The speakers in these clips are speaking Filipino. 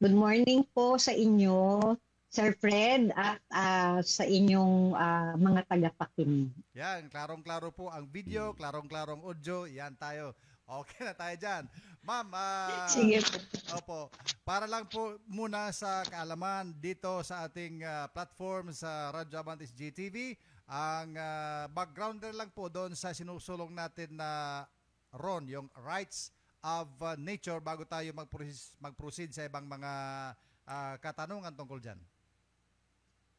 Good morning po sa inyo, Sir Fred, at sa inyong mga tagapakinig. Yan, klarong-klaro po ang video, klarong-klarong audio. Yan tayo. Okay na tayo dyan. Ma'am, Sige po. opo, para lang po muna sa kaalaman dito sa ating platform sa Radyo Amantis GTV, ang backgrounder lang po doon sa sinusulong natin na RON, yung Rights of Nature, bago tayo mag-proceed sa ibang mga katanungan tungkol dyan.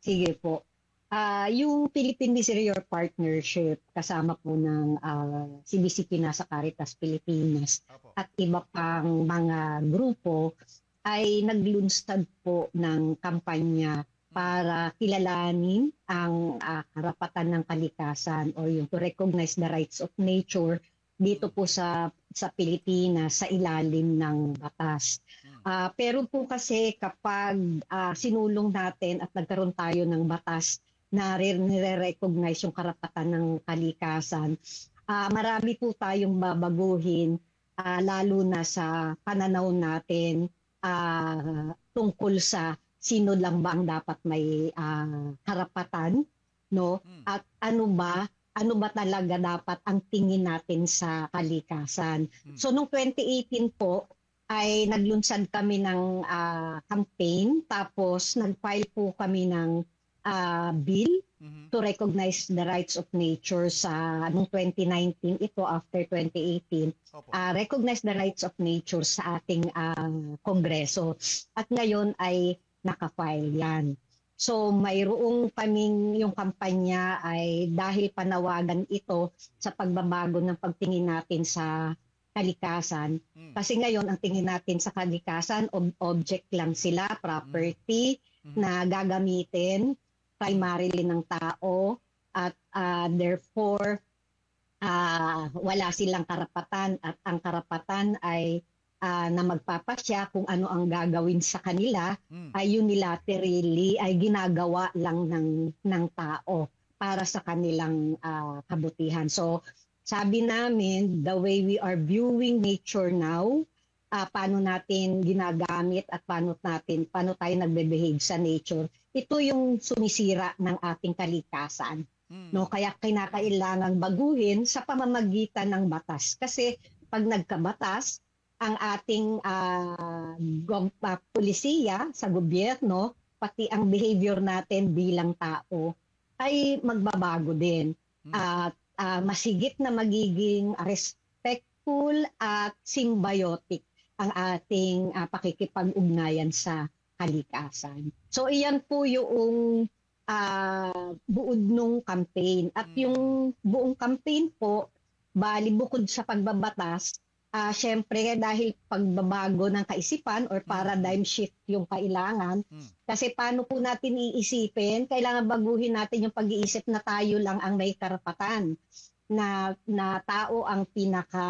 Sige po. Yung Philippine Miserior Partnership, kasama po ng CBCP Nasa Caritas Pilipinas Opo. at iba pang mga grupo, ay naglunsad po ng kampanya para kilalanin ang karapatan ng kalikasan o yung to recognize the rights of nature dito po sa Pilipinas sa ilalim ng batas. Pero po kasi kapag sinulong natin at nagkaroon tayo ng batas na nire-recognize yung karapatan ng kalikasan, marami po tayong babaguhin, lalo na sa pananaw natin tungkol sa sino lang ba ang dapat may karapatan, no? At ano ba talaga dapat ang tingin natin sa kalikasan. So noong 2018 po ay naglunsad kami ng campaign, tapos nag-file po kami ng bill to recognize the rights of nature sa noong 2019, ito after 2018. Opo. Recognize the rights of nature sa ating kongreso. At ngayon ay naka-file yan. So mayroong kaming yung kampanya ay dahil panawagan ito sa pagbabago ng pagtingin natin sa kalikasan. Kasi ngayon ang tingin natin sa kalikasan, object lang sila, property na gagamitin primarily ng tao, at therefore wala silang karapatan, at ang karapatan ay na magpapasya kung ano ang gagawin sa kanila ay unilaterally ay ginagawa lang ng tao para sa kanilang kabutihan. So sabi namin, the way we are viewing nature now, paano natin ginagamit at paano tayo nagbe-behave sa nature, ito yung sumisira ng ating kalikasan. No, kaya kinakailangang baguhin sa pamamagitan ng batas. Kasi pag nagkabatas, ang ating pulisiya sa gobyerno, pati ang behavior natin bilang tao, ay magbabago din. At masigit na magiging respectful at symbiotic ang ating pakikipag-ugnayan sa kalikasan. So iyan po yung buod nung campaign. At yung buong campaign po, bali bukod sa pagbabatas, syempre dahil pagbabago ng kaisipan or paradigm shift yung kailangan. Kasi paano po natin iisipin, kailangan baguhin natin yung pag-iisip na tayo lang ang may karapatan, na tao ang pinaka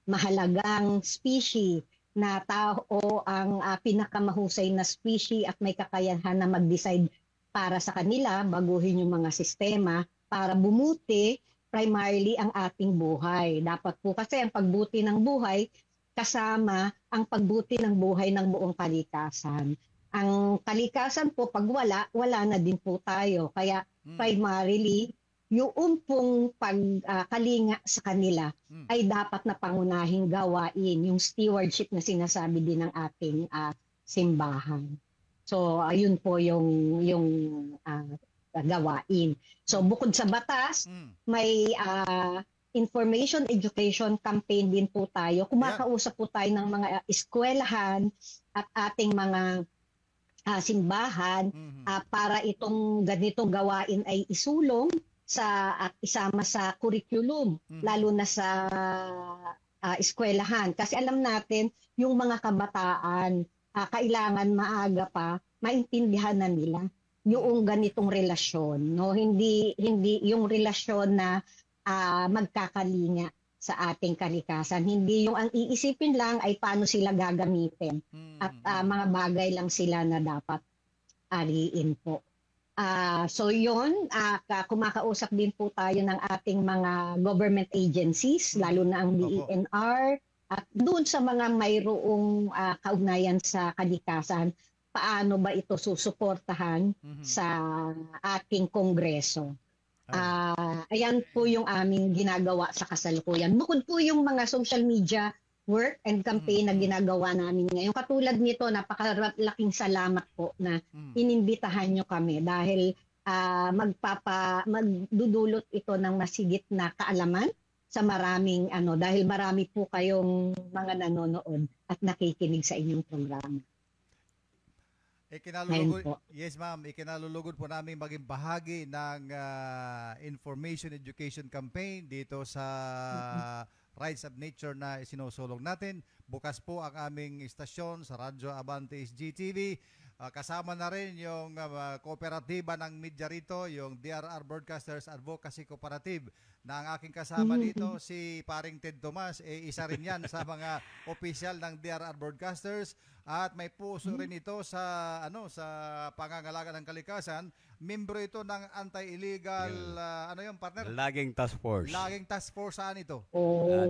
mahalagang species, na tao ang pinakamahusay na species at may kakayahan na mag-decide para sa kanila, baguhin yung mga sistema para bumuti primarily ang ating buhay. Dapat po kasi ang pagbuti ng buhay kasama ang pagbuti ng buhay ng buong kalikasan. Ang kalikasan po, pag wala na din po tayo. Kaya primarily, yung pong pagkalinga sa kanila ay dapat na pangunahing gawain, yung stewardship na sinasabi din ng ating simbahan. So, ayun po yung gawain. So bukod sa batas, may information education campaign din po tayo. Kumakausap po tayo ng mga eskwelahan at ating mga simbahan para itong ganitong gawain ay isulong at isama sa curriculum, lalo na sa eskwelahan. Kasi alam natin, yung mga kabataan, kailangan maaga pa maintindihan na nila yung ganitong relasyon, no? Hindi yung relasyon na magkakalinga sa ating kalikasan. Hindi yung ang iisipin lang ay paano sila gagamitin at mga bagay lang sila na dapat ariin po. So yun, kumakausap din po tayo ng ating mga government agencies, lalo na ang DENR, At doon sa mga mayroong kaugnayan sa kalikasan, paano ba ito susuportahan sa ating kongreso? Ayan po yung aming ginagawa sa kasalukuyan. Bukod po yung mga social media work and campaign na ginagawa namin ngayon. Katulad nito, napakalaking salamat po na inimbitahan nyo kami dahil magdudulot ito ng masigit na kaalaman sa maraming dahil marami po kayong mga nanonood at nakikinig sa inyong programa. Yes ma'am, ikinalulugod po namin maging bahagi ng information education campaign dito sa Rights of Nature na sinusulong natin. Bukas po ang aming istasyon sa Radyo Abantes GTV. Kasama na rin yung kooperatiba ng media rito, yung DRR Broadcasters Advocacy Cooperative na ang aking kasama dito, si paring Ted Tomas, isa rin yan sa mga opisyal ng DRR Broadcasters at may puso rin ito sa sa pangangalaga ng kalikasan. Membro ito ng anti-illegal, yung partner? Laging Task Force. Laging Task Force, saan ito?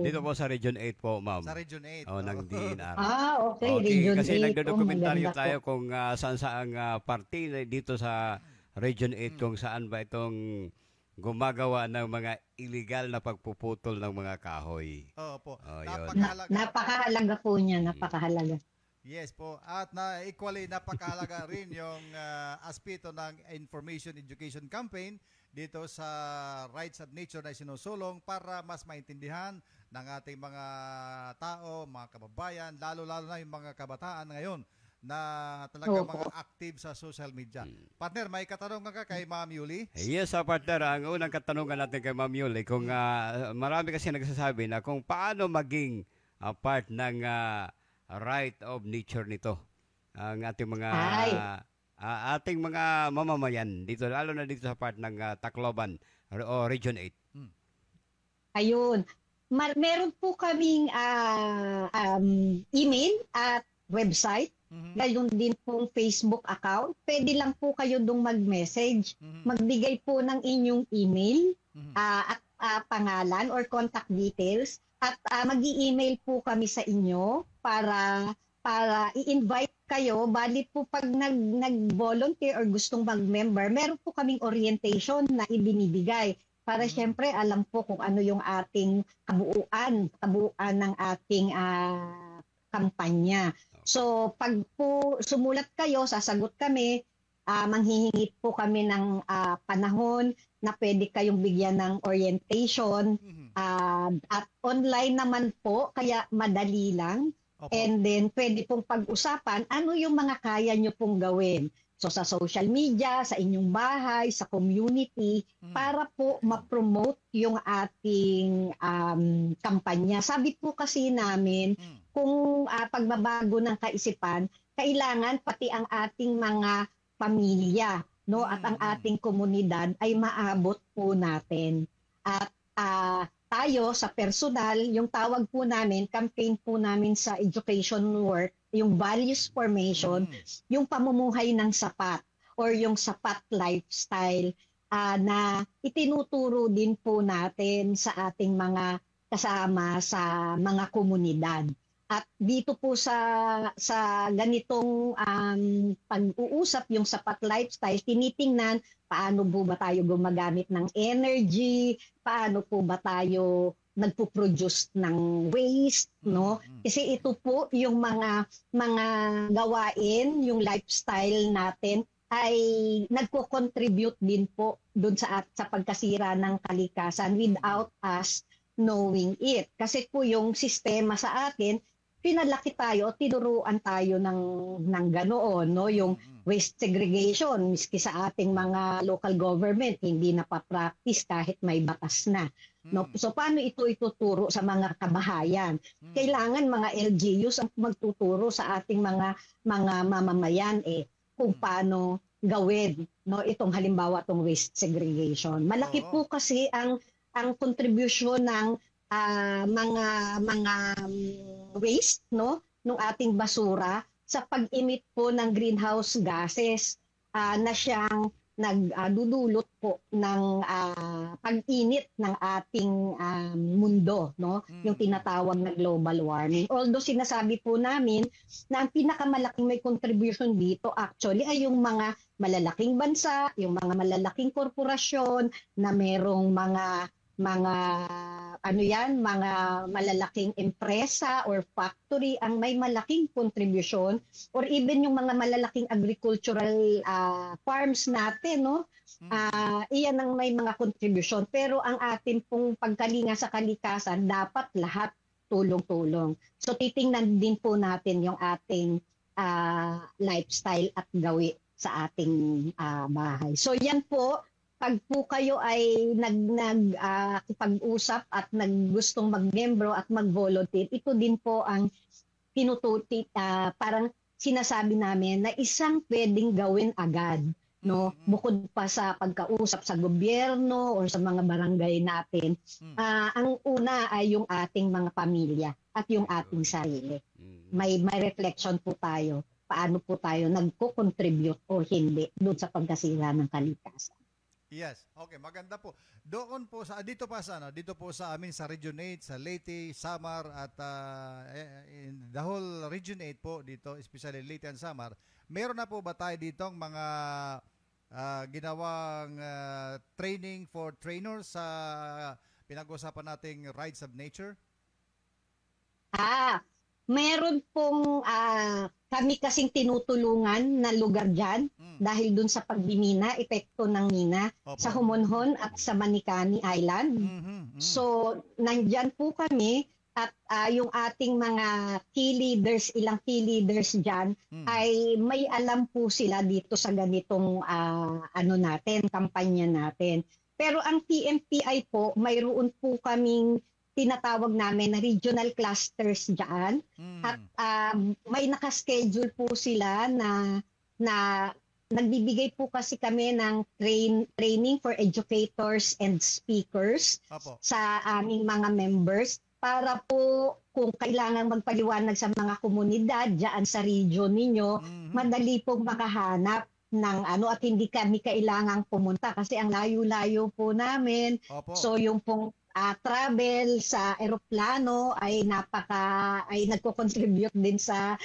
Dito po sa Region 8 po, ma'am. Sa Region 8. Ng DNR. Okay, Region 8. Kasi nagdodokumentaryo tayo kung saan party dito sa Region 8 kung saan ba itong gumagawa ng mga illegal na pagpuputol ng mga kahoy. Opo. Napakahalaga po niya, napakahalaga. Yes po. At equally napakahalaga rin yung aspeto ng Information Education Campaign dito sa Rights of Nature na sinusulong para mas maintindihan ng ating mga tao, mga kababayan, lalo-lalo na yung mga kabataan ngayon na talaga mga active sa social media. Partner, may katanungan ka kay Ma'am Yuli? Yes, partner. Ang unang katanungan natin kay Ma'am Yuli, kung marami kasi nagsasabi na kung paano maging part ng right of nature nito ang ating mga mamamayan dito, lalo na dito sa part ng Tacloban o Region 8. Ayun. Meron po kaming email at website. Gayon din pong Facebook account. Pwede lang po kayo dong mag-message. Magbigay po ng inyong email at pangalan or contact details. At mag-i-email po kami sa inyo para i-invite kayo. Bali po pag nag-volunteer or gustong mag-member, meron po kaming orientation na ibinibigay. Para syempre alam po kung ano yung ating kabuuan ng ating kampanya. So pag po sumulat kayo, sasagot kami, manghihingi po kami ng panahon na pwede kayong bigyan ng orientation at online naman po, kaya madali lang. And then pwede pong pag-usapan ano yung mga kaya nyo pong gawin. So sa social media, sa inyong bahay, sa community, para po ma-promote yung ating kampanya. Sabi po kasi namin, kung pagbabago ng kaisipan, kailangan pati ang ating mga pamilya, no, at ang ating komunidad ay maabot po natin. At tayo sa personal, yung tawag po namin, campaign po namin sa education work, yung values formation, yung pamumuhay ng sapat or yung sapat lifestyle na itinuturo din po natin sa ating mga kasama sa mga komunidad. At dito po sa ganitong pag-uusap, yung sapat lifestyle, tinitingnan paano po ba tayo gumagamit ng energy, paano po ba tayo nagpo-produce ng waste, no? Kasi ito po yung mga gawain, yung lifestyle natin ay nagko-contribute din po doon sa pagkasira ng kalikasan without us knowing it. Kasi po yung sistema sa atin, pinalaki tayo, tinuruan tayo ng ganoon, no? Yung waste segregation, miski sa ating mga local government, hindi na pa-practice kahit may batas na. No? So paano ito ituturo sa mga kabahayan? Kailangan mga LGUs ang magtuturo sa ating mga mamamayan kung paano gawin, no, itong halimbawa itong waste segregation. Malaki po kasi ang contribution ng mga waste, no, ng ating basura sa pag-emit po ng greenhouse gases na siyang nagdudulot po ng pag-init ng ating mundo, no? Yung tinatawag na global warming. Although sinasabi po namin na ang pinakamalaking may contribution dito actually ay yung mga malalaking bansa, yung mga malalaking korporasyon na merong mga mga malalaking empresa or factory ang may malaking contribution, or even yung mga malalaking agricultural farms natin, no? Iyan ang may mga contribution, pero ang atin pong pagkalinga sa kalikasan dapat lahat tulong-tulong. So titingnan din po natin yung ating lifestyle at gawi sa ating bahay. So yan po, pag po kayo ay pag-usap at gustong mag-membro at mag-volunteer, ito din po ang pinututi, parang sinasabi namin na isang pwedeng gawin agad, no? Bukod pa sa pagkausap sa gobyerno o sa mga barangay natin, ang una ay yung ating mga pamilya at yung ating sarili. May reflection po tayo, paano po tayo nagko-contribute o hindi doon sa pagkasira ng kalikasan. Yes. Okay, maganda po. Doon po dito po sa amin sa Region 8, sa Leyte, Samar at in the whole Region 8 po dito, especially Leyte and Samar. Meron na po ba tayo ditong mga ginawang training for trainers sa pinag-usapan nating Rights of Nature? Meron pong kami kasing tinutulungan na lugar dyan dahil dun sa pagmimina, epekto ng mina sa Homonhon at sa Manicani Island. So, nandyan po kami at yung ating mga key leaders, ilang key leaders dyan, ay may alam po sila dito sa ganitong kampanya natin. Pero ang TMPI po, mayroon po kaming tinatawag namin na regional clusters dyan. At may nakaschedule po sila na nagbibigay po kasi kami ng training for educators and speakers sa aming mga members para po kung kailangan magpaliwanag sa mga komunidad dyan sa region ninyo, madali pong makahanap ng at hindi kami kailangang pumunta kasi ang layo-layo po namin. So yung pong travel sa eroplano ay nagko-contribute din sa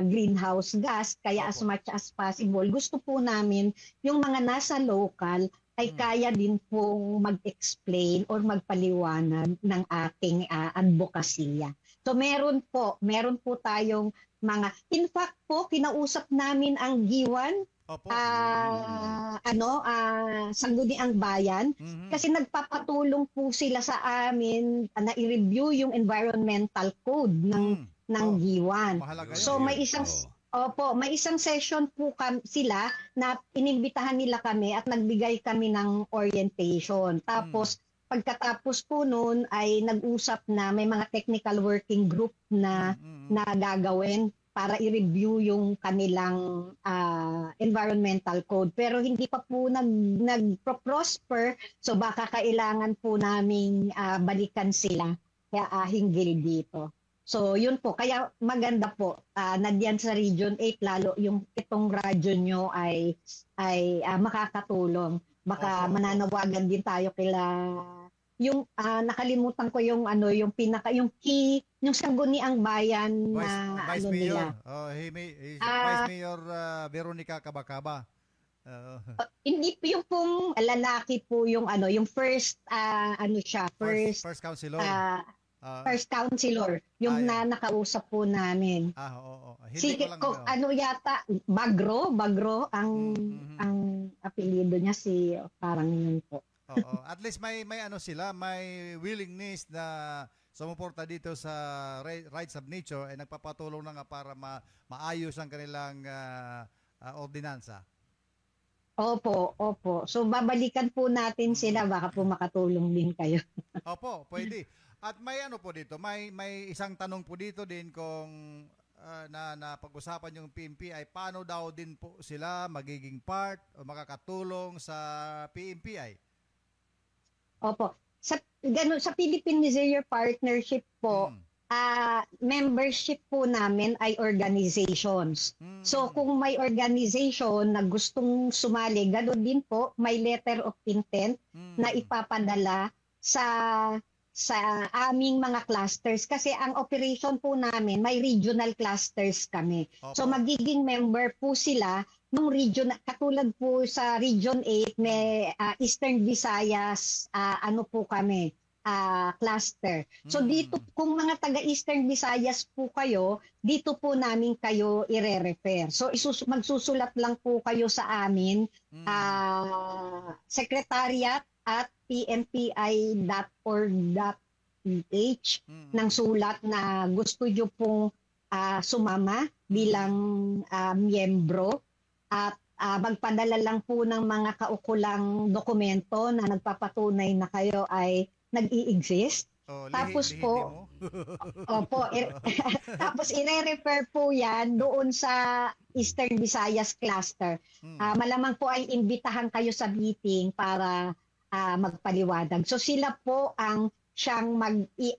greenhouse gas, kaya as much as possible gusto po namin yung mga nasa local ay kaya din pong mag-explain or magpaliwanag ng ating advokasya. So meron po tayong mga, in fact po kinausap namin ang Giwan Sangguniang Bayan kasi nagpapatulong po sila sa amin na i-review yung environmental code ng Giwan. So may isang session po sila na inimbitahan nila kami at nagbigay kami ng orientation. Tapos pagkatapos po noon ay nag-usap na may mga technical working group na gagawin para i-review yung kanilang environmental code. Pero hindi pa po nag-prosper, so baka kailangan po naming balikan sila kaya hinggil dito. So yun po, kaya maganda po, nandiyan sa Region 8, lalo yung itong radyo nyo ay makakatulong. Baka mananawagan din tayo yung nakalimutan ko yung yung key, yung Sangguniang Bayan na Vice Mayor. Vice Mayor Veronica Cabacaba. Hindi yung pong lalaki po yung yung first first councilor. First councilor, yung nakausap po namin. Hindi ko lang yata Bagro ang apelyido niya, parang yun po. At least may sila, may willingness na sumuporta dito sa Rights of Nature ay nagpapatulong na nga para maayos ang kanilang ordinansa. Opo. So babalikan po natin sila, baka po makatulong din kayo. Opo, pwede. At may po dito, may isang tanong po dito din kung na pag-usapan yung PNP ay paano daw din po sila magiging part o makakatulong sa PNPI. Opo. Sa Philippine Missouri Partnership po, membership po namin ay organizations. So kung may organization na gustong sumali, gano'n din po, may letter of intent na ipapadala sa aming mga clusters kasi ang operation po namin may regional clusters kami. So magiging member po sila ng region, katulad po sa Region 8 may Eastern Visayas ano po kami cluster. So dito kung mga taga Eastern Visayas po kayo, dito po namin kayo ire-refer. So magsusulat lang po kayo sa amin secretariat at pnpi.org.ph ng sulat na gusto nyo pong sumama bilang miyembro at magpadala lang po ng mga kaukulang dokumento na nagpapatunay na kayo ay nag-i-exist. Tapos po, tapos ire-refer po yan doon sa Eastern Visayas Cluster. Malamang po ay imbitahan kayo sa meeting para magpaliwanag. So sila po ang siyang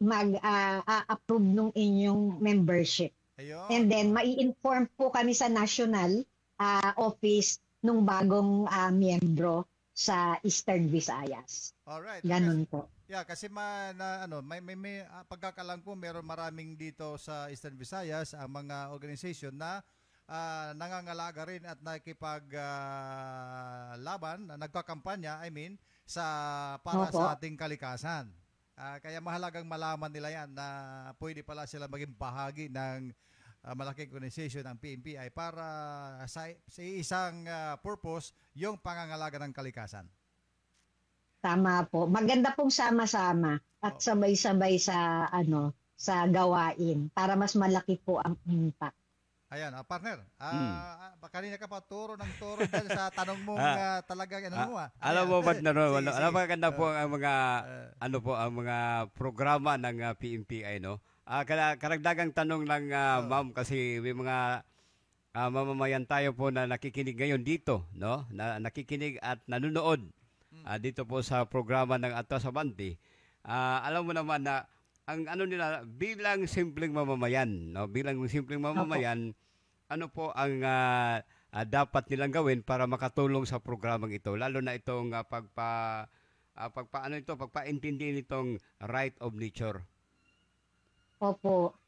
mag-approve ng inyong membership. Ayun. And then mai-inform po kami sa national office ng bagong miyembro sa Eastern Visayas. Alright. Ganun po. Yeah, kasi may pagkakalang po meron maraming dito sa Eastern Visayas ang mga organization na nangangalaga rin at nakikipaglaban, nagkakampanya, para sa ating kalikasan. Kaya mahalagang malaman nila yan na pwede pala sila maging bahagi ng malaking organization ng PNPI para sa isang purpose, yung pangangalaga ng kalikasan. Tama po. Maganda pong sama-sama at sabay-sabay sa gawain para mas malaki po ang impact. Ayan, partner. Kanina ka pa turo dyan sa tanong mo talagang Alam mo partner, alam mo maganda po ang mga ang mga programa ng PNPI, no? Karagdagang tanong lang ma'am, kasi may mga mamamayan tayo po na nakikinig ngayon dito, no? Na nakikinig at nanonood dito po sa programa ng Atras Abante. Alam mo naman na ang nila bilang simpleng mamamayan, no? Bilang simpleng mamamayan, ano po ang dapat nilang gawin para makatulong sa programang ito, lalo na itong pagpaintindi nitong right of nature. Opo.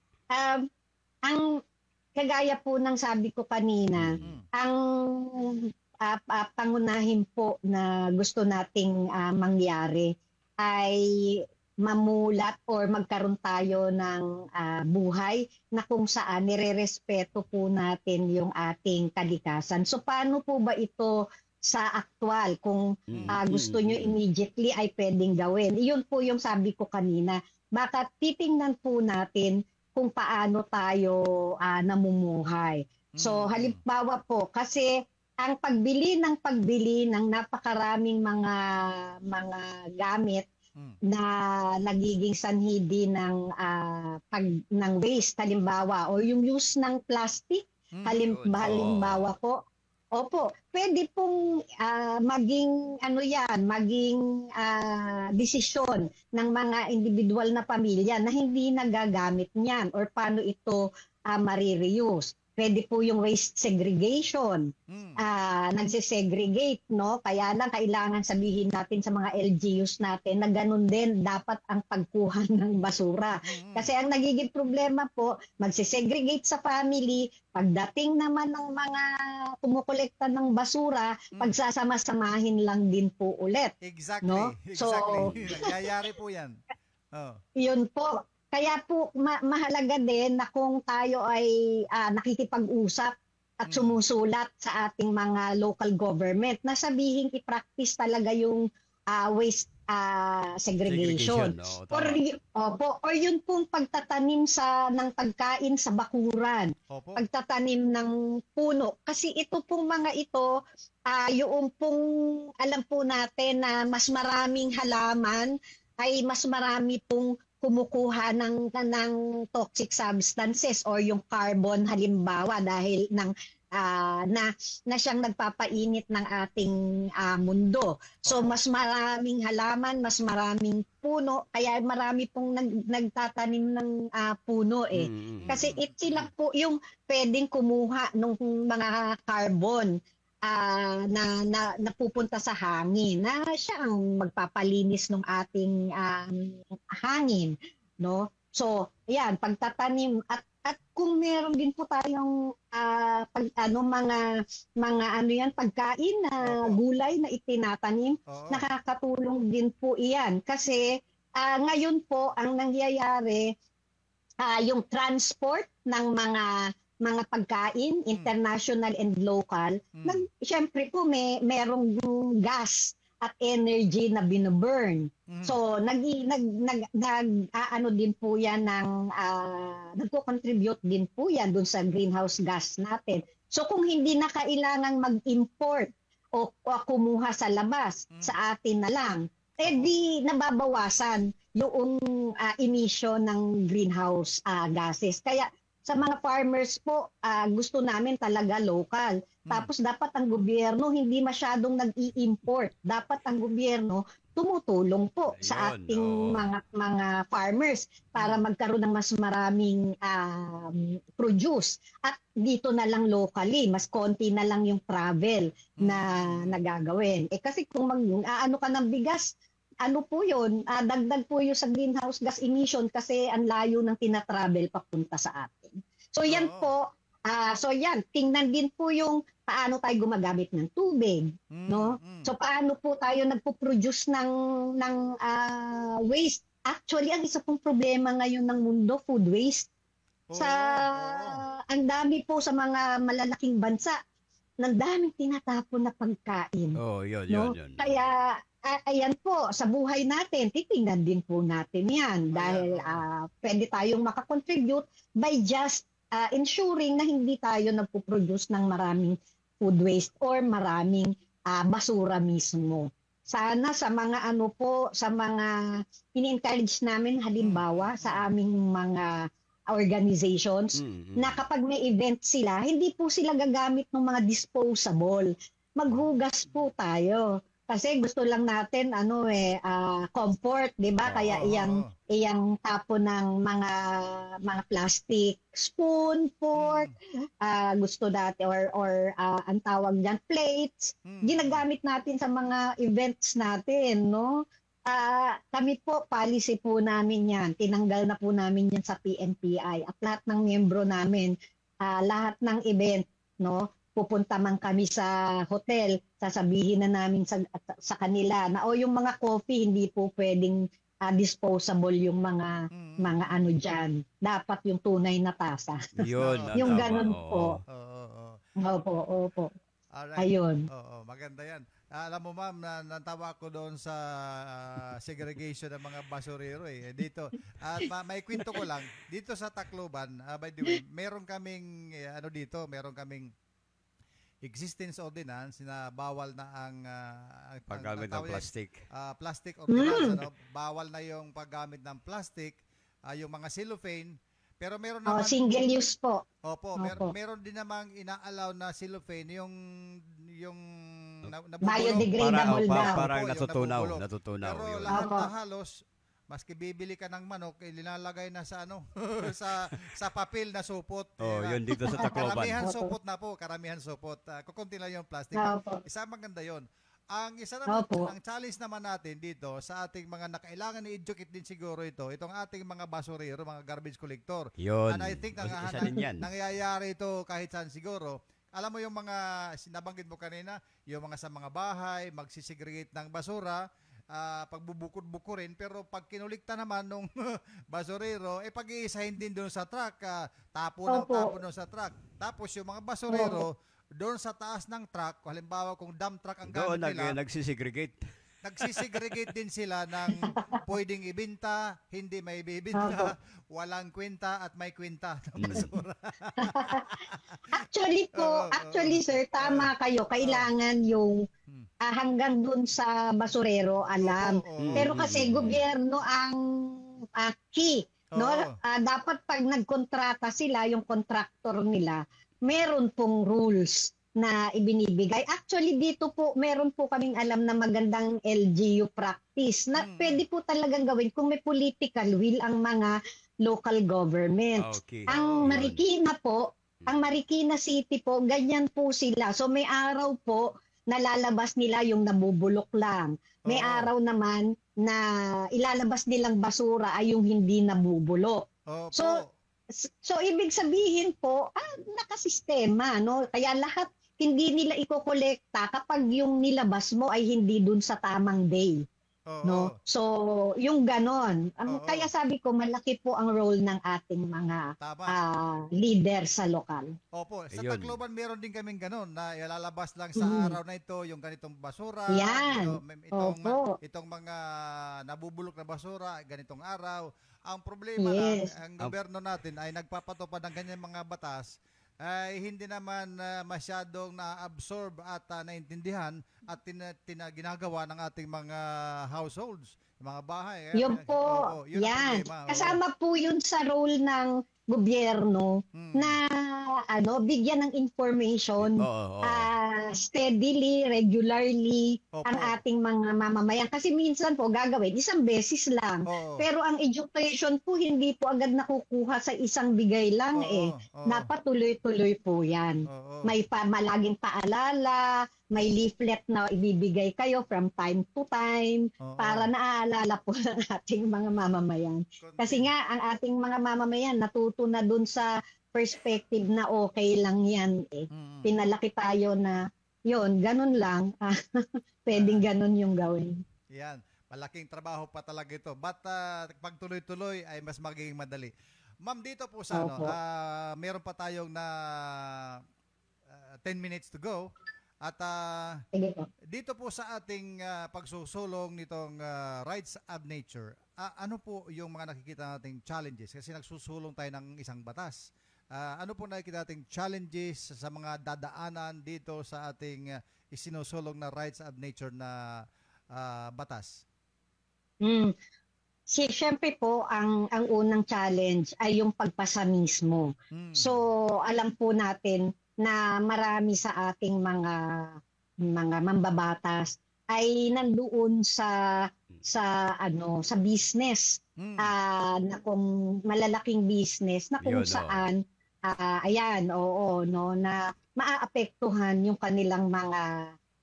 Ang kagaya po ng sabi ko kanina, ang pangunahin po na gusto nating mangyari ay mamulat or magkaroon tayo ng buhay na kung saan nirerespeto po natin yung ating kalikasan. So paano po ba ito sa aktual kung gusto nyo immediately ay pwedeng gawin? Iyon po yung sabi ko kanina. Baka titingnan po natin kung paano tayo namumuhay. So halimbawa po, kasi ang pagbili ng napakaraming mga gamit na nagiging sanhi din ng waste, halimbawa, o yung use ng plastic, halimbawa po. Opo, pwede pong maging desisyon ng mga individual na pamilya na hindi nagagamit niyan or paano ito marireuse. Pwede po yung waste segregation. Nagsisegregate, no? Kaya lang kailangan sabihin natin sa mga LGUs natin na ganun din dapat ang pagkuha ng basura. Kasi ang nagiging problema po, magsisegregate sa family, pagdating naman ng mga kumukolekta ng basura, pagsasama-samahin lang din po ulit. Exactly. No? Exactly. Nangyayari po yan. Yun po. Kaya po mahalaga din na kung tayo ay nakikipag-usap at sumusulat sa ating mga local government na sabihin i-practice talaga yung waste segregation. Or yun pong pagtatanim ng pagkain sa bakuran. Pagtatanim ng puno. Kasi ito pong mga ito, yung pong alam po natin na mas maraming halaman ay mas marami pong kumukuha ng toxic substances or yung carbon halimbawa dahil ng na siyang nagpapainit ng ating mundo. So mas maraming halaman, mas maraming puno, kaya marami pong nagtatanim ng puno eh. Kasi sila po yung pwedeng kumuha ng mga carbon na napupunta sa hangin, na siya ang magpapalinis ng ating hangin, no? So, yan, pagtatanim at kung meron din po tayong mga pagkain na gulay na itinatanim, nakakatulong din po iyan. Kasi ngayon po ang nangyayari, yung transport ng mga pagkain, international and local, syempre po merong gas at energy na binoburn. So ano din po yan nagko-contribute din po yan dun sa greenhouse gas natin. So kung hindi na kailangan mag-import o kumuha sa labas, sa atin na lang, di nababawasan yung emission ng greenhouse gases. Kaya sa mga farmers po, gusto namin talaga local. Tapos dapat ang gobyerno hindi masyadong nag-i-import. Dapat ang gobyerno tumutulong po sa ating mga farmers para magkaroon ng mas maraming produce. At dito na lang locally, mas konti na lang yung travel na nagagawin. Kasi kung ano ka ng bigas, ano po yun, dagdag po yun sa greenhouse gas emission kasi ang layo ng tinatravel papunta sa atin. So yan po, tingnan din po yung paano tayo gumagamit ng tubig, no? So paano po tayo nagpo-produce ng waste? Actually, ang isa pong problema ngayon ng mundo, food waste. Ang dami po sa mga malalaking bansa, ng daming tinatapon na pagkain. Yun. Kaya ayan po, sa buhay natin, titingnan din po natin yan dahil pwede tayong makakontribute by just ensuring na hindi tayo nagpo-produce ng maraming food waste or maraming basura mismo. Sana sa mga sa mga in-encourage namin halimbawa sa aming mga organizations na kapag may event sila, hindi po sila gagamit ng mga disposable. Maghugas po tayo. Kasi gusto lang natin comfort, 'di ba? Kaya iyang tapo ng mga plastic spoon, fork, gusto dati or ang tawag diyan plates. Ginagamit natin sa mga events natin, no? Kami po policy po namin 'yan. Tinanggal na po namin 'yan sa PNPI at lahat ng miyembro namin, lahat ng event, no? Pupunta man kami sa hotel, sasabihin na namin sa kanila na yung mga coffee hindi po pwedeng disposable yung mga ano diyan. Dapat yung tunay na tasa. Yun. Yung ganun po. Opo. Alright. Ayun. Maganda 'yan. Alam mo ma'am, natawa ko doon sa segregation ng mga basurero dito. At may kwento ko lang dito sa Tacloban, by the way, meron kaming meron kaming existence ordinance na bawal na ang paggamit ng plastic. Plastic ordinance, bawal na yung paggamit ng plastic, yung mga cellophane, pero meron naman single use po. Opo. Meron din namang ina-allow na cellophane yung biodegradable daw. Parang natutunaw. Pero yun. lahat na halos, maski bibili ka ng manok, linalagay na sa sa papel na supot. Yun dito sa Tacloban. Karamihan supot. Kukunti lang yung plastic. Isa maganda yon. Ang isa naman, ang challenge naman natin dito sa ating mga nakailangan i-educate din siguro itong ating mga basurero, mga garbage collector. Yun. And I think nangyayari ito kahit saan siguro. Alam mo yung mga sinabanggit mo kanina, yung mga sa mga bahay, magsisegregate ng basura, pagbubukod-bukurin, pero pag kinulikta naman nung basurero, pag-iisahin din doon sa truck, tapo doon sa truck. Tapos yung mga basurero, doon sa taas ng truck, halimbawa kung dump truck ang gamit nila, nagsisegregate din sila ng pwedeng ibenta, hindi may bibenta, walang kwenta at may kwenta ng basura. Actually sir, tama kayo. Kailangan yung hanggang dun sa basurero, alam. Pero kasi gobyerno ang key. No? Dapat pag nagkontrata sila, yung contractor nila, meron pong rules na ibinibigay. Actually, dito po, meron po kaming alam na magandang LGU practice na pwede po talagang gawin kung may political will ang mga local government. Okay. Ang Yun. Marikina po, ang Marikina City po, ganyan po sila. So may araw po nalalabas nila yung nabubulok lang. May Oo. araw naman na ilalabas nilang basura ay yung hindi nabubulok. Opo. So ibig sabihin po, nakasistema, no? Kaya lahat hindi nila ikokolekta kapag yung nilabas mo ay hindi dun sa tamang day. Oo. No? So, yung ganon. Oo. Kaya sabi ko, malaki po ang role ng ating mga Tama. leader sa lokal. Opo, sa Ayun. Tacloban meron din kaming ganun na ilalabas lang sa araw na ito yung ganitong basura. Yan. Itong mga nabubulok na basura, ganitong araw. Ang problema Yes. lang, ang gobyerno natin ay nagpapatupad ng ganyan mga batas ay hindi naman masyadong na-absorb at naintindihan at ginagawa ng ating mga households, mga bahay. Yun po, Oo, yun ang yan. problema. Oo. Kasama po yun sa role ng gobyerno na bigyan ng information Oo. steadily, regularly Opo. ang ating mga mamamayan. Kasi minsan po gagawin, isang beses lang. Oo. Pero ang education po hindi po agad nakukuha sa isang bigay lang Oo, oo. Dapat tuloy-tuloy po yan. Oo. May malaging paalala, may leaflet na ibibigay kayo from time to time Oo. para naaalala po ng ating mga mamamayan. Kasi nga, ang ating mga mamamayan natuto na dun sa perspective na okay lang yan Pinalaki tayo na yun, ganun lang. Pwedeng ganun yung gawin. Yan, malaking trabaho pa talaga ito. But pag tuloy-tuloy ay mas magiging madali. Ma'am, dito po sa Opo. meron pa tayong na 10 minutes to go. At Sige po. dito po sa ating pagsusulong nitong Rights of Nature, ano po yung mga nakikita nating challenges? Kasi nagsusulong tayo ng isang batas. Ano po nakikita nating challenges sa mga dadaanan dito sa ating isinusulong na Rights of Nature na batas? Siyempre po, ang unang challenge ay yung pagpasa mismo. So, alam po natin na marami sa ating mga mambabatas ay nandoon sa business na kung malalaking business na kung Yun, saan na maaapektuhan yung kanilang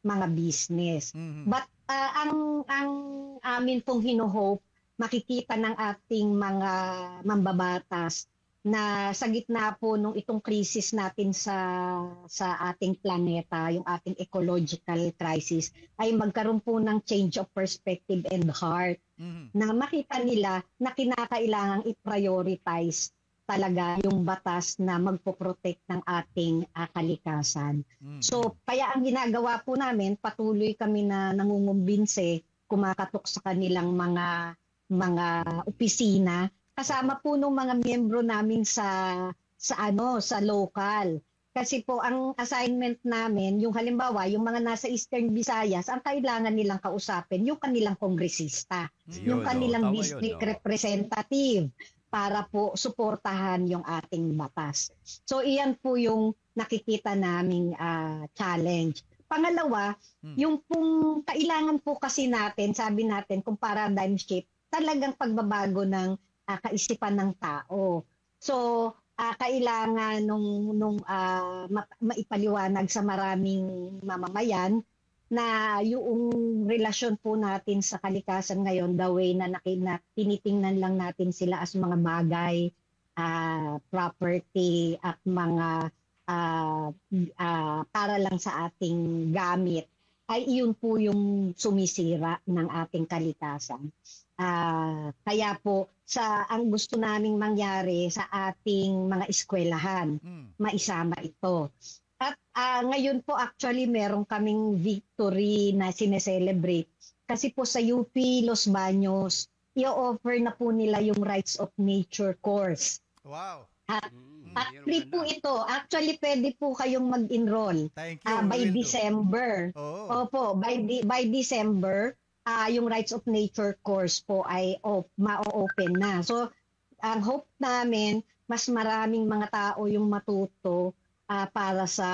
mga business. But ang amin pong hino-hope makikita ng ating mga mambabatas na sa gitna po nung itong krisis natin sa ating planeta, yung ating ecological crisis, ay magkaroon po ng change of perspective and heart na makita nila na kinakailangang i-prioritize talaga yung batas na magpoprotect ng ating kalikasan. So, kaya ang ginagawa po namin, patuloy kami na nangungumbinse, kumakatok sa kanilang mga opisina, kasama po ng mga miyembro namin sa local. Kasi po ang assignment namin, yung halimbawa, yung mga nasa Eastern Visayas, ang kailangan nilang kausapin yung kanilang kongresista, yung kanilang district representative para po suportahan yung ating batas. So iyan po yung nakikita naming challenge. Pangalawa, yung pong kailangan po kasi natin, sabi natin kung paradigm shift, talagang pagbabago ng kaisipan ng tao. So, kailangan nung maipaliwanag sa maraming mamamayan na yung relasyon po natin sa kalikasan ngayon, the way na tinitingnan lang natin sila as mga bagay, property at mga para lang sa ating gamit, ay iyon po yung sumisira ng ating kalikasan. Kaya po ang gusto naming mangyari sa ating mga eskwelahan, maisama ito. At ngayon po actually meron kaming victory na sineselebrate kasi po sa UP Los Baños i-offer na po nila yung Rights of Nature course. Wow. At free po ito. Actually, pwede po kayong mag-enroll Thank you. by December. Opo, by December, yung Rights of Nature course po ay ma-open na. So, ang hope namin, mas maraming mga tao yung matuto para sa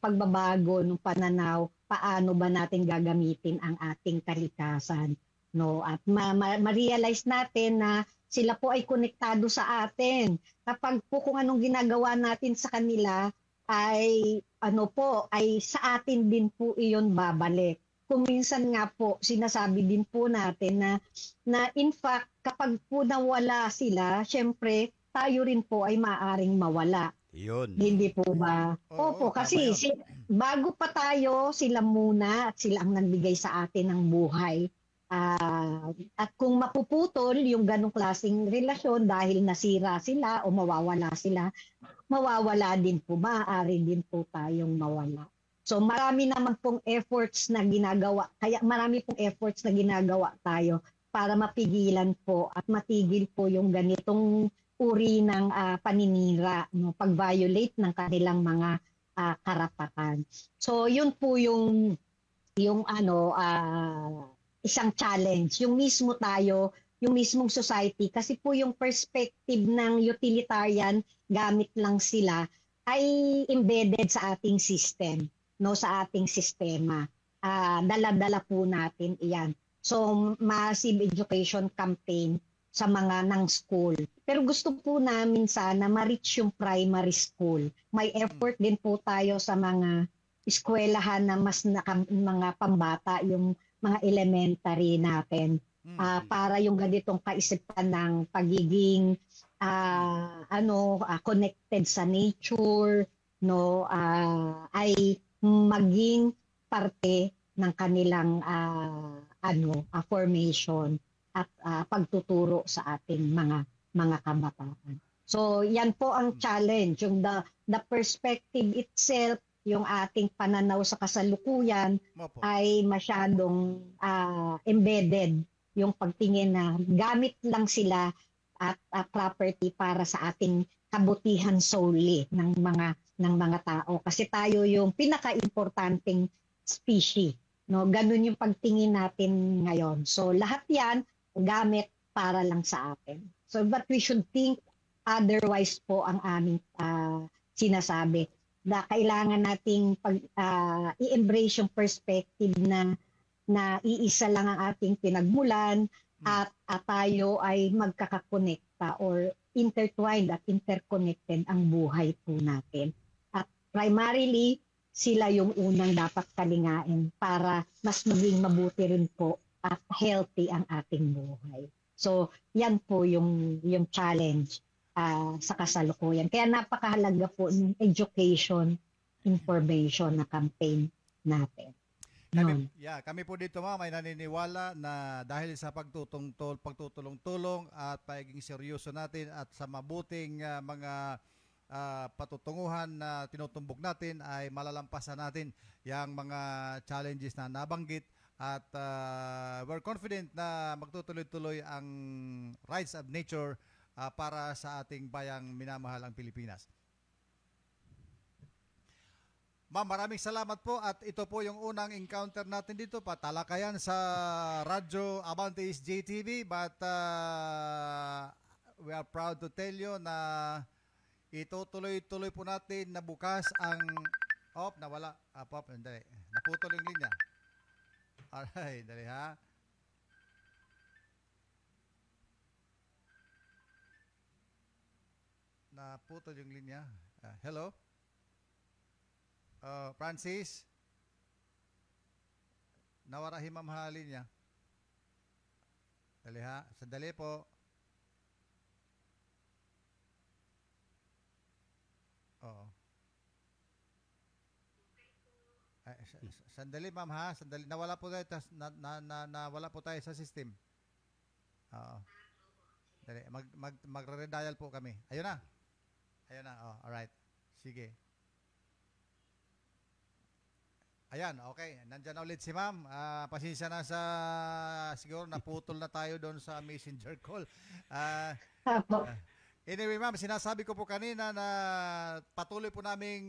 pagbabago ng pananaw, paano ba natin gagamitin ang ating kalikasan, no? At ma-realize natin na sila po ay konektado sa atin. Kapag po kung anong ginagawa natin sa kanila ay ay sa atin din po iyon babalik. Kung minsan nga po sinasabi din po natin na in fact kapag po nawala sila, syempre tayo rin po ay maaring mawala. Yun. Hindi po ba? Oo, Opo, kasi bago pa tayo, sila muna at sila ang nagbigay sa atin ng buhay. At kung mapuputol yung ganong klaseng relasyon dahil nasira sila o mawawala sila, mawawala din po, maaari din po tayong mawala. So marami naman pong efforts na ginagawa, kaya marami pong efforts na ginagawa tayo para mapigilan po at matigil po yung ganitong uri ng paninira, no, pag-violate ng kanilang mga karapatan. So yun po yung isang challenge, yung mismo tayo, yung mismong society, kasi po yung perspective ng utilitarian gamit lang sila ay embedded sa ating system, no, sa ating sistema. Dala-dala po natin iyan. So massive education campaign sa mga ng school. Pero gusto po namin sana ma-reach yung primary school. May effort din po tayo sa mga eskwelahan na mas mga pambata, yung mga elementary natin. Para yung ganitong kaisipan ng pagiging connected sa nature, no, ay maging parte ng kanilang formation at pagtuturo sa ating mga kabataan. So yan po ang challenge, yung the perspective itself, yung ating pananaw sa kasalukuyan ay masyadong embedded, yung pagtingin na gamit lang sila at property para sa ating kabutihan solely ng mga tao, kasi tayo yung pinaka-importanting species, no, ganun yung pagtingin natin ngayon. So lahat yan gamit para lang sa atin. So but we should think otherwise po ang aming sinasabi, na kailangan nating i-embrace yung perspective na iisa lang ang ating pinagmulan at tayo ay magkakakonekta or intertwined at interconnected ang buhay po natin. At primarily, sila yung unang dapat kalingain para mas maging mabuti rin po at healthy ang ating buhay. So, yan po yung challenge sa kasalukuyan. Kaya napakahalaga po ng education, information na campaign natin. Kami po dito ay naniniwala na dahil sa pagtutulong-tulong at pagiging seryoso natin at sa mabuting mga patutunguhan na tinutumbok natin ay malalampasan natin yung mga challenges na nabanggit. At we're confident na magtutuloy-tuloy ang rights of nature para sa ating bayang minamahal ang Pilipinas. Ma'am, maraming salamat po at ito po yung unang encounter natin dito, patalakayan sa Radyo Abantes JTV, but we are proud to tell you na itutuloy-tuloy po natin na bukas ang nawala. Dali. Naputol yung linya. Alright, dali ha. Naputol yung linya. Hello? Francis? Nawarahi mamahali niya. Dali ha. Sandali po. Oo. Sandali ma'am ha. Sandali. Nawala po tayo, nawala po tayo sa system. Oo. Dali. Magre-redial po kami. Ayun na. Ayun na. Alright. Sige. Ayan, okay. Nandyan na ulit si ma'am. Pasensya na siguro naputol na tayo doon sa messenger call. Anyway ma'am, sinasabi ko po kanina na patuloy po naming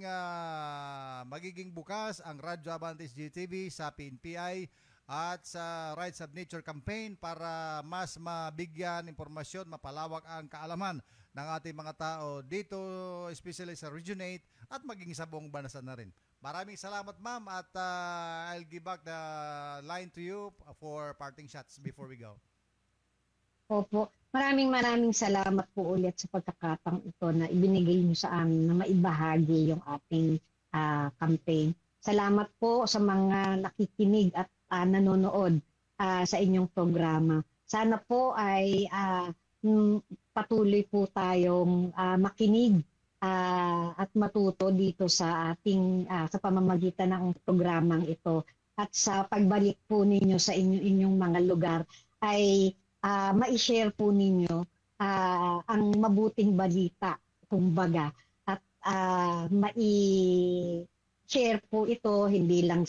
magiging bukas ang Radyo Abantes GTV sa PNPI at sa Rights of Nature campaign para mas mabigyan impormasyon, mapalawak ang kaalaman ng ating mga tao dito, especially sa Region 8 at maging sa buong bansa na rin. Maraming salamat, ma'am, at I'll give back the line to you for parting shots before we go. Opo. Maraming salamat po ulit sa pagkakataong ito na ibinigay niyo sa amin na maibahagi yung ating campaign. Salamat po sa mga nakikinig at nanonood sa inyong programa. Sana po ay patuloy po tayong makinig at matuto dito sa ating sa pamamagitan ng programang ito. At sa pagbalik po ninyo sa inyong mga lugar ay ma-share po ninyo ang mabuting balita, kumbaga, at mai-share po ito hindi lang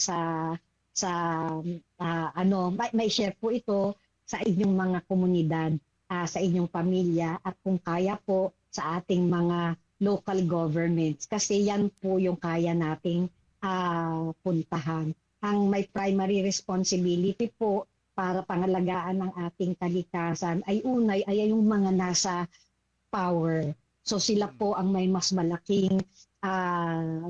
mai-share po ito sa inyong mga komunidad, sa inyong pamilya, at kung kaya po sa ating mga local governments, kasi yan po yung kaya nating puntahan. Ang may primary responsibility po para pangalagaan ng ating kalikasan ay yung mga nasa power. So sila po ang may mas malaking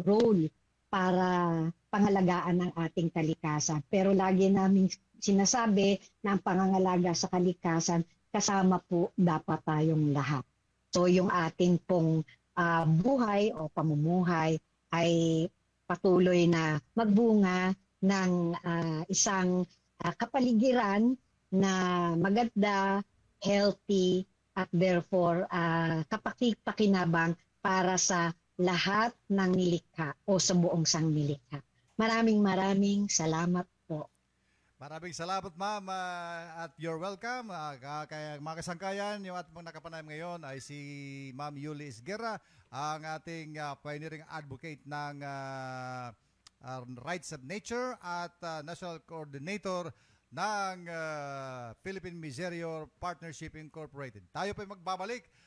role para pangalagaan ng ating kalikasan. Pero lagi namin sinasabi na ang pangangalaga sa kalikasan, kasama po dapat tayong lahat. So yung ating pong buhay o pamumuhay ay patuloy na magbunga ng isang kapaligiran na maganda, healthy, at therefore kapakipakinabang para sa lahat ng nilikha o sa buong sangnilikha. Maraming salamat po. Maraming salamat, ma'am, at you're welcome. Kaya mga kasangkayan, yung ating nakapanayam ngayon ay si Ma'am Yuli Isguera, ang ating pioneering advocate ng Rights of Nature at National Coordinator ng Philippine Miserior Partnership Incorporated. Tayo po magbabalik